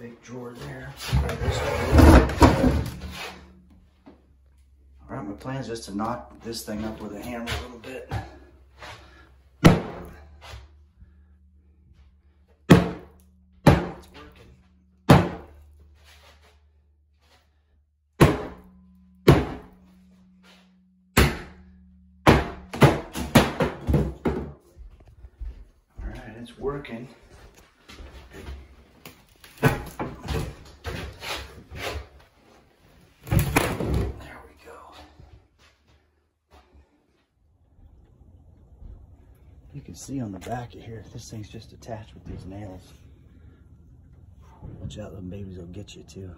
fake drawer there. Alright, my plan is just to knock this thing up with a hammer a little bit. It's working. Alright, it's working. You can see on the back of here, this thing's just attached with these nails. Watch out, them babies will get you too.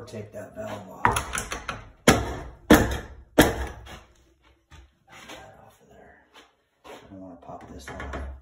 Take that valve off. Get that off of there. I don't want to pop this off.